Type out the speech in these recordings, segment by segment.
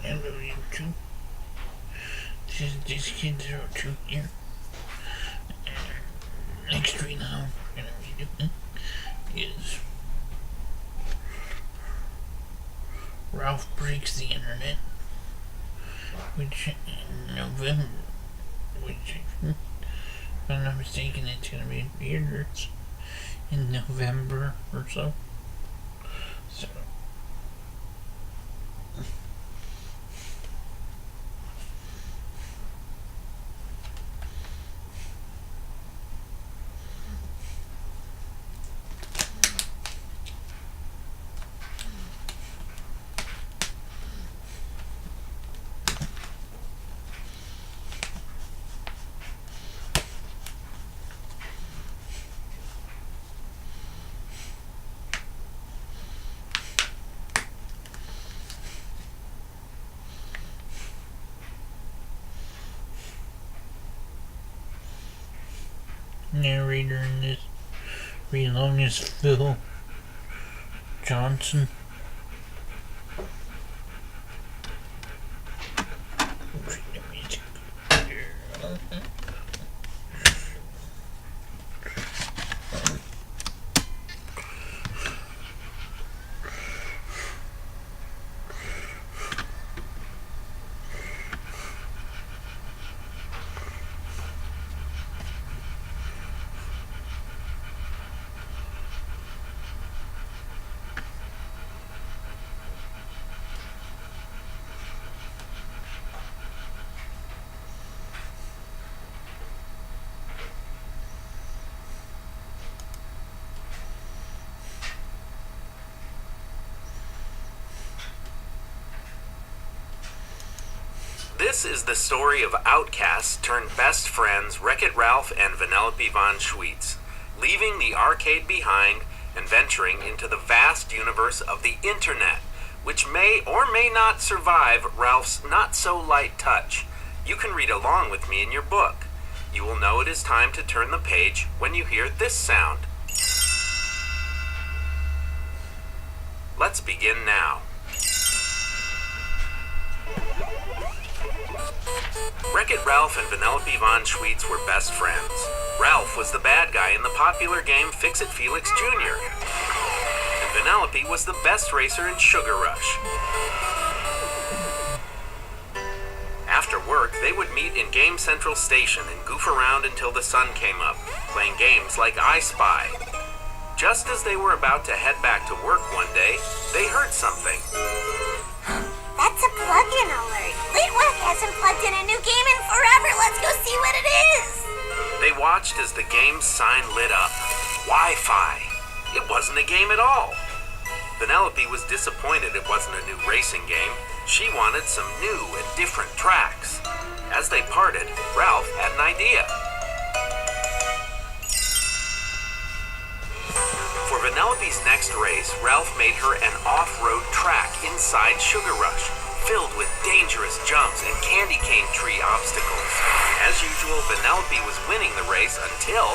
Hello, YouTube. This is Kid02 here. Next read now we're gonna be doing is Ralph Breaks the Internet, which in November, which, if I'm not mistaken, it's gonna be in theaters in November or so. So, narrator in this read-along is Phil Johnson. This is the story of outcasts turned best friends Wreck-It Ralph and Vanellope von Schweetz, leaving the arcade behind and venturing into the vast universe of the internet, which may or may not survive Ralph's not-so-light touch. You can read along with me in your book. You will know it is time to turn the page when you hear this sound. Let's begin now. Wreck-It Ralph and Vanellope von Schweetz were best friends. Ralph was the bad guy in the popular game Fix-It Felix Jr. And Vanellope was the best racer in Sugar Rush. After work, they would meet in Game Central Station and goof around until the sun came up, playing games like I Spy. Just as they were about to head back to work one day, they heard something. That's a plug-in alert. Litwack hasn't plugged in a new game in forever. Let's go see what it is. They watched as the game's sign lit up. Wi-Fi. It wasn't a game at all. Vanellope was disappointed it wasn't a new racing game. She wanted some new and different tracks. As they parted, Ralph had an idea. For Vanellope's next race, Ralph made her an off-road track inside Sugar Rush, filled with dangerous jumps and candy cane tree obstacles. As usual, Vanellope was winning the race until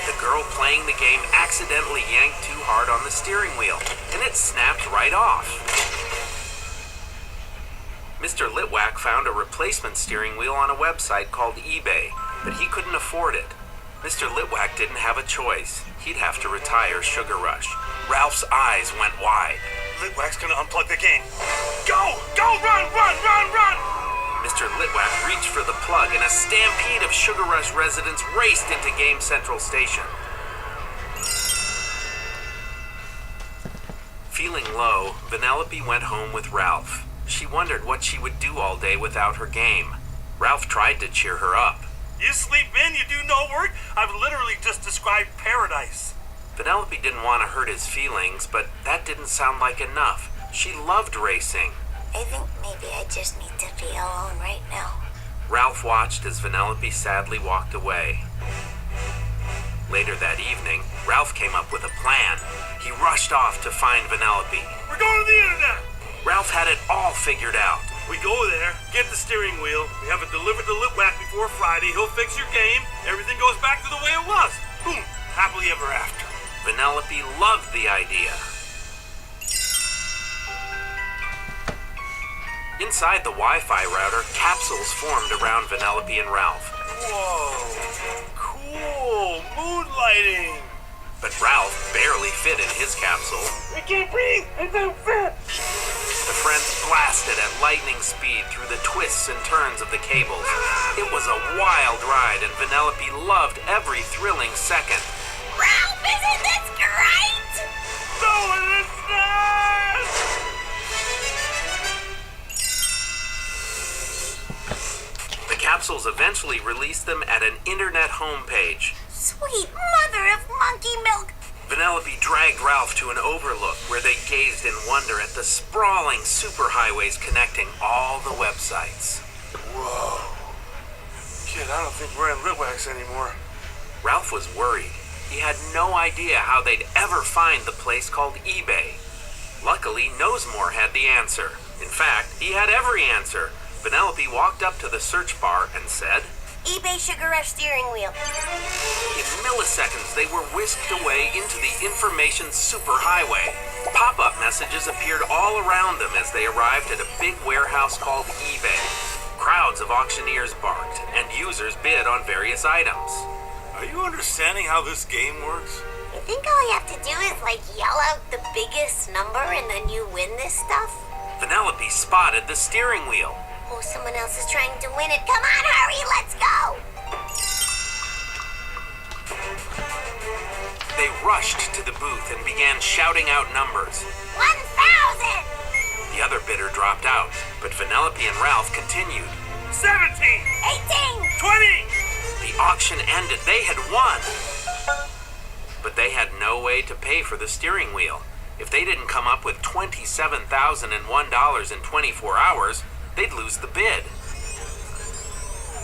the girl playing the game accidentally yanked too hard on the steering wheel, and it snapped right off. Mr. Litwack found a replacement steering wheel on a website called eBay, but he couldn't afford it. Mr. Litwack didn't have a choice. He'd have to retire Sugar Rush. Ralph's eyes went wide. Litwack's gonna unplug the game. Go! Go! Run! Run! Run! Run! Mr. Litwack reached for the plug and a stampede of Sugar Rush residents raced into Game Central Station. Feeling low, Vanellope went home with Ralph. She wondered what she would do all day without her game. Ralph tried to cheer her up. You sleep in, you do no work? I've literally just described paradise. Vanellope didn't want to hurt his feelings, but that didn't sound like enough. She loved racing. I think maybe I just need to be alone right now. Ralph watched as Vanellope sadly walked away. Later that evening, Ralph came up with a plan. He rushed off to find Vanellope. We're going to the internet! Ralph had it all figured out. We go there, get the steering wheel, we have it delivered to Litwack before Friday, he'll fix your game, everything goes back to the way it was. Boom, happily ever after. Vanellope loved the idea. Inside the Wi-Fi router, capsules formed around Vanellope and Ralph. Whoa, cool, moonlighting. But Ralph barely fit in his capsule. I can't breathe, I don't fit. The friends blasted at lightning speed through the twists and turns of the cables. It was a wild ride, and Vanellope loved every thrilling second. Ralph, isn't this great? No, it is not! The capsules eventually released them at an internet homepage. Sweet mother of monkey milk. Vanellope dragged Ralph to an overlook where they gazed in wonder at the sprawling superhighways connecting all the websites. Whoa. Kid, I don't think we're in Litwax anymore. Ralph was worried. He had no idea how they'd ever find the place called eBay. Luckily, Nosemore had the answer. In fact, he had every answer. Vanellope walked up to the search bar and said, eBay Sugar Rush steering wheel. in milliseconds, they were whisked away into the information superhighway. Pop-up messages appeared all around them as they arrived at a big warehouse called eBay. Crowds of auctioneers barked, and users bid on various items. Are you understanding how this game works? You think all you have to do is yell out the biggest number and then you win this stuff? Vanellope spotted the steering wheel. Oh, someone else is trying to win it. Come on, hurry, let's go. They rushed to the booth and began shouting out numbers. 1,000! The other bidder dropped out, but Vanellope and Ralph continued. 17! 18! 20! The auction ended. They had won. But they had no way to pay for the steering wheel. If they didn't come up with $27,001 in 24 hours, they'd lose the bid.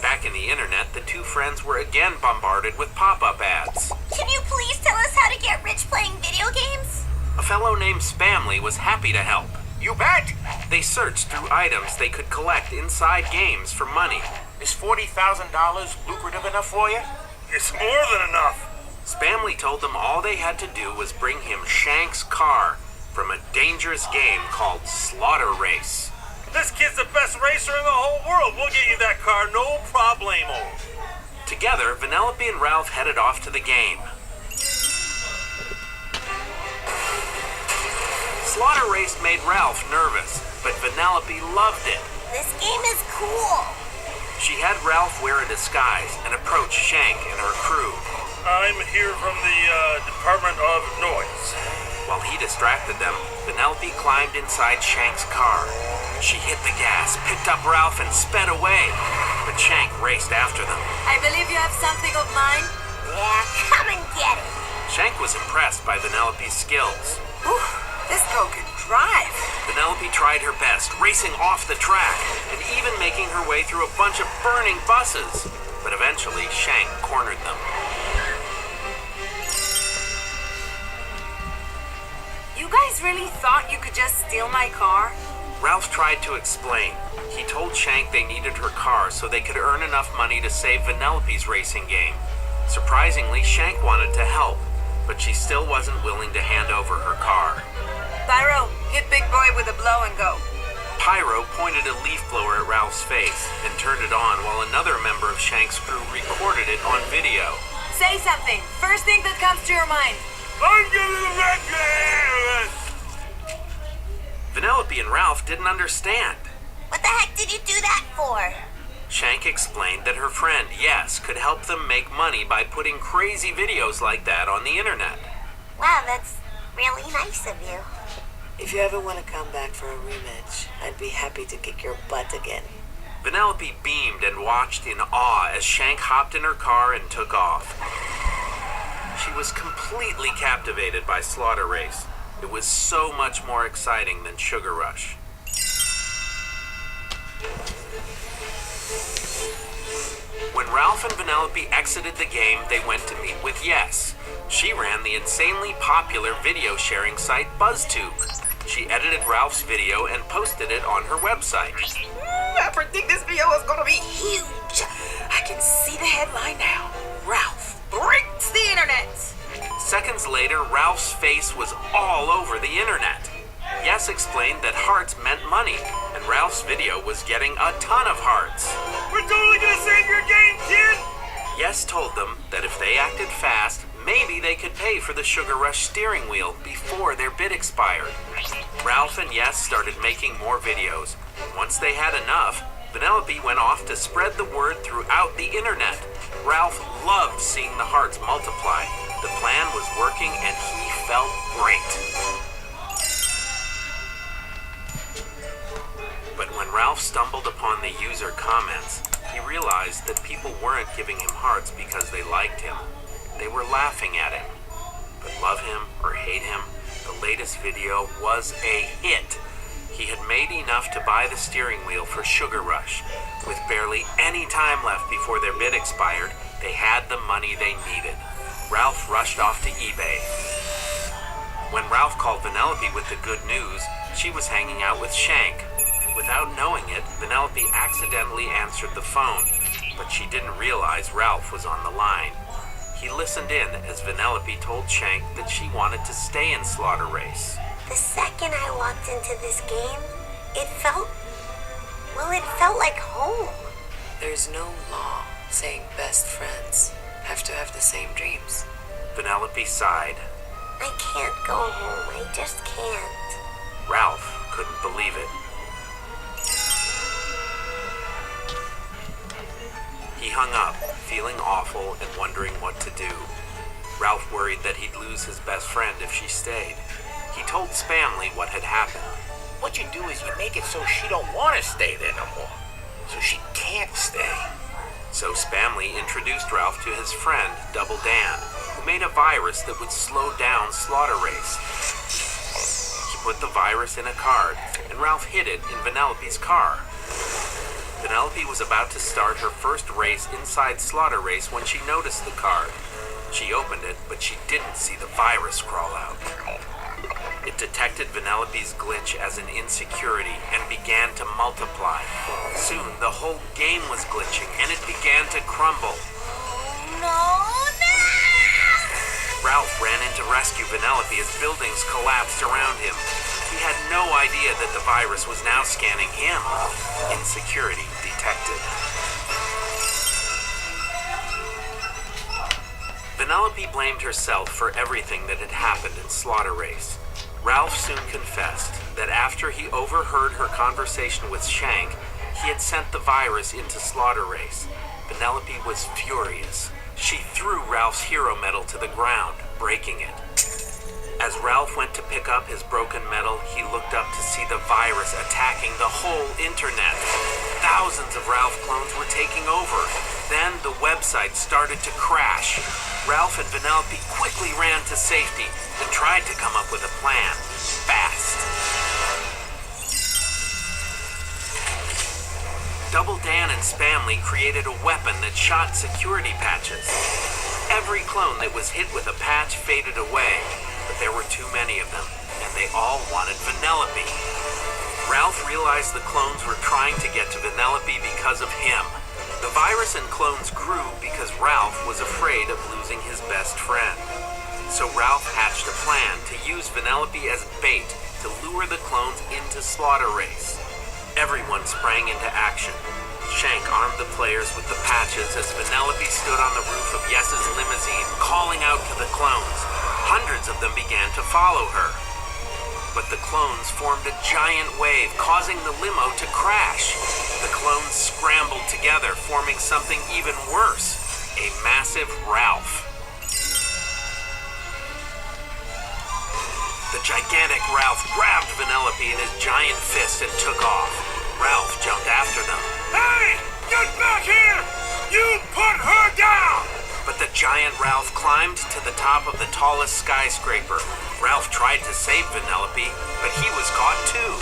Back in the internet, the two friends were again bombarded with pop-up ads. Can you please tell us how to get rich playing video games? A fellow named Spamley was happy to help. You bet! They searched through items they could collect inside games for money. Is $40,000 lucrative enough for you? It's more than enough. Spamley told them all they had to do was bring him Shank's car from a dangerous game called Slaughter Race. This kid's the best racer in the whole world. We'll get you that car, no problemo. Together, Vanellope and Ralph headed off to the game. Slaughter Race made Ralph nervous, but Vanellope loved it. This game is cool. She had Ralph wear a disguise and approach Shank and her crew. I'm here from the Department of Noise. While he distracted them, Vanellope climbed inside Shank's car. She hit the gas, picked up Ralph, and sped away. But Shank raced after them. I believe you have something of mine. Yeah, come and get it. Shank was impressed by Vanellope's skills. Ooh, this girl can drive. Vanellope tried her best, racing off the track, and even making her way through a bunch of burning buses. But eventually, Shank cornered them. You guys really thought you could just steal my car? Ralph tried to explain. He told Shank they needed her car so they could earn enough money to save Vanellope's racing game. Surprisingly, Shank wanted to help, but she still wasn't willing to hand over her car. Pyro, hit Big Boy with a blow and go. Pyro pointed a leaf blower at Ralph's face and turned it on while another member of Shank's crew recorded it on video. Say something. First thing that comes to your mind. I'm getting reckless! Vanellope and Ralph didn't understand. What the heck did you do that for? Shank explained that her friend, Yes, could help them make money by putting crazy videos like that on the internet. Wow, that's really nice of you. If you ever want to come back for a rematch, I'd be happy to kick your butt again. Vanellope beamed and watched in awe as Shank hopped in her car and took off. She was completely captivated by Slaughter Race. It was so much more exciting than Sugar Rush. When Ralph and Vanellope exited the game, they went to meet with Yes. She ran the insanely popular video sharing site BuzzTube. She edited Ralph's video and posted it on her website. I predict this video is going to be huge. I can see the headline now. Ralph breaks the internet. Seconds later, Ralph's face was all over the internet. Yes explained that hearts meant money, and Ralph's video was getting a ton of hearts. We're totally gonna save your game, kid! Yes told them that if they acted fast, maybe they could pay for the Sugar Rush steering wheel before their bid expired. Ralph and Yes started making more videos. Once they had enough, Vanellope went off to spread the word throughout the internet. Ralph loved seeing the hearts multiply. The plan was working and he felt great. But when Ralph stumbled upon the user comments, he realized that people weren't giving him hearts because they liked him. They were laughing at him. But love him or hate him, the latest video was a hit. He had made enough to buy the steering wheel for Sugar Rush. With barely any time left before their bid expired, they had the money they needed. Ralph rushed off to eBay. When Ralph called Vanellope with the good news, she was hanging out with Shank. Without knowing it, Vanellope accidentally answered the phone, but she didn't realize Ralph was on the line. He listened in as Vanellope told Shank that she wanted to stay in Slaughter Race. The second I walked into this game, it felt like home. There's no law saying best friends have to have the same dreams. Vanellope sighed. I can't go home, I just can't. Ralph couldn't believe it. He hung up, feeling awful and wondering what to do. Ralph worried that he'd lose his best friend if she stayed. He told Spamley what had happened. What you do is you make it so she don't want to stay there no more. So she can't stay. So Spamley introduced Ralph to his friend, Double Dan, who made a virus that would slow down Slaughter Race. He put the virus in a card, and Ralph hid it in Vanellope's car. Vanellope was about to start her first race inside Slaughter Race when she noticed the card. She opened it, but she didn't see the virus crawl out. It detected Vanellope's glitch as an insecurity and began to multiply. Soon, the whole game was glitching and it began to crumble. No! Ralph ran in to rescue Vanellope as buildings collapsed around him. He had no idea that the virus was now scanning him. Insecurity detected. Vanellope blamed herself for everything that had happened in Slaughter Race. Ralph soon confessed that after he overheard her conversation with Shank, he had sent the virus into Slaughter Race. Vanellope was furious. She threw Ralph's hero medal to the ground, breaking it. As Ralph went to pick up his broken medal, he looked up to see the virus attacking the whole internet. Thousands of Ralph clones were taking over. Then the website started to crash. Ralph and Vanellope quickly ran to safety and tried to come up with a plan. Fast. Double Dan and Spamley created a weapon that shot security patches. Every clone that was hit with a patch faded away, but there were too many of them, and they all wanted Vanellope. Ralph realized the clones were trying to get to Vanellope because of him. The virus and clones grew because Ralph was afraid of losing his best friend. So Ralph hatched a plan to use Vanellope as bait to lure the clones into Slaughter Race. Everyone sprang into action. Shank armed the players with the patches as Vanellope stood on the roof of Yes's limousine, calling out to the clones. Hundreds of them began to follow her. But the clones formed a giant wave, causing the limo to crash. The clones scrambled together, forming something even worse, a massive Ralph. The gigantic Ralph grabbed Vanellope in his giant fist and took off. Ralph jumped after them. Hey! Get back here! You put her down! But the giant Ralph climbed to the top of the tallest skyscraper. Ralph tried to save Vanellope, but he was caught too.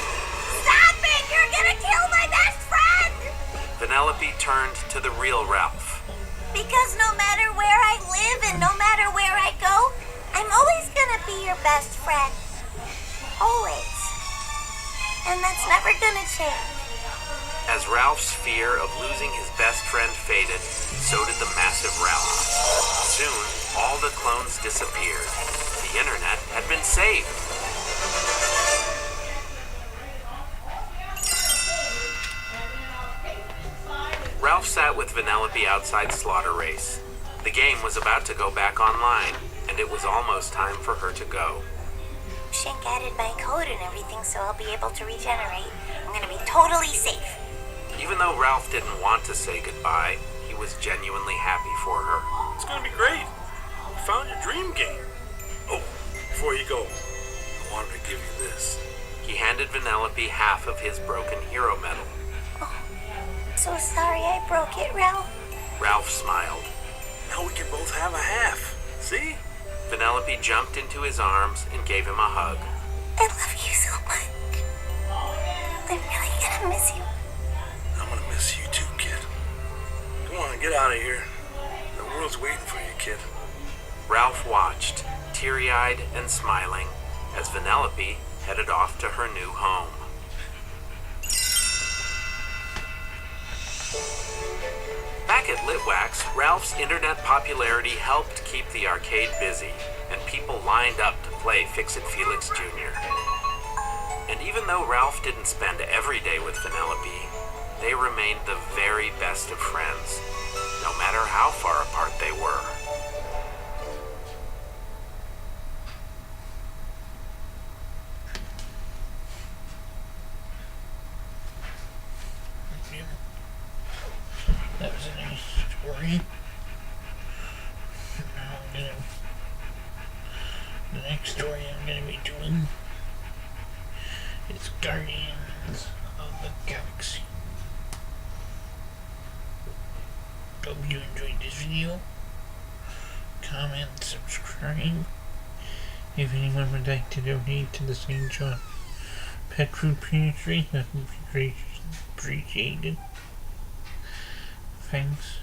Stop it! You're gonna kill my best friend! Vanellope turned to the real Ralph. Because no matter where I live and no matter where I go, I'm always gonna be your best friend. Always. And that's never gonna change. As Ralph's fear of losing his best friend faded, so did the massive Ralph. Soon, all the clones disappeared. The internet had been saved. Ralph sat with Vanellope outside Slaughter Race. The game was about to go back online, and it was almost time for her to go. Shank added my code and everything, so I'll be able to regenerate. I'm gonna be totally safe. Even though Ralph didn't want to say goodbye, he was genuinely happy for her. It's gonna be great. You found your dream game. Oh, before you go, I wanted to give you this. He handed Vanellope half of his broken hero medal. So sorry I broke it, Ralph. Ralph smiled. Now we can both have a half. See? Vanellope jumped into his arms and gave him a hug. I love you so much. I'm really gonna miss you. I'm gonna miss you too, kid. Come on, get out of here. The world's waiting for you, kid. Ralph watched, teary-eyed and smiling, as Vanellope headed off to her new home. Back at Litwax, Ralph's internet popularity helped keep the arcade busy, and people lined up to play Fix-It Felix Jr. And even though Ralph didn't spend every day with Vanellope, they remained the very best of friends, no matter how far apart they were. That was a nice story. Now the next story I'm gonna be doing is Guardians of the Galaxy. Hope you enjoyed this video. Comment, subscribe. If anyone would like to donate to the St. John Pet Food Pantry, that would be greatly appreciated. Thanks.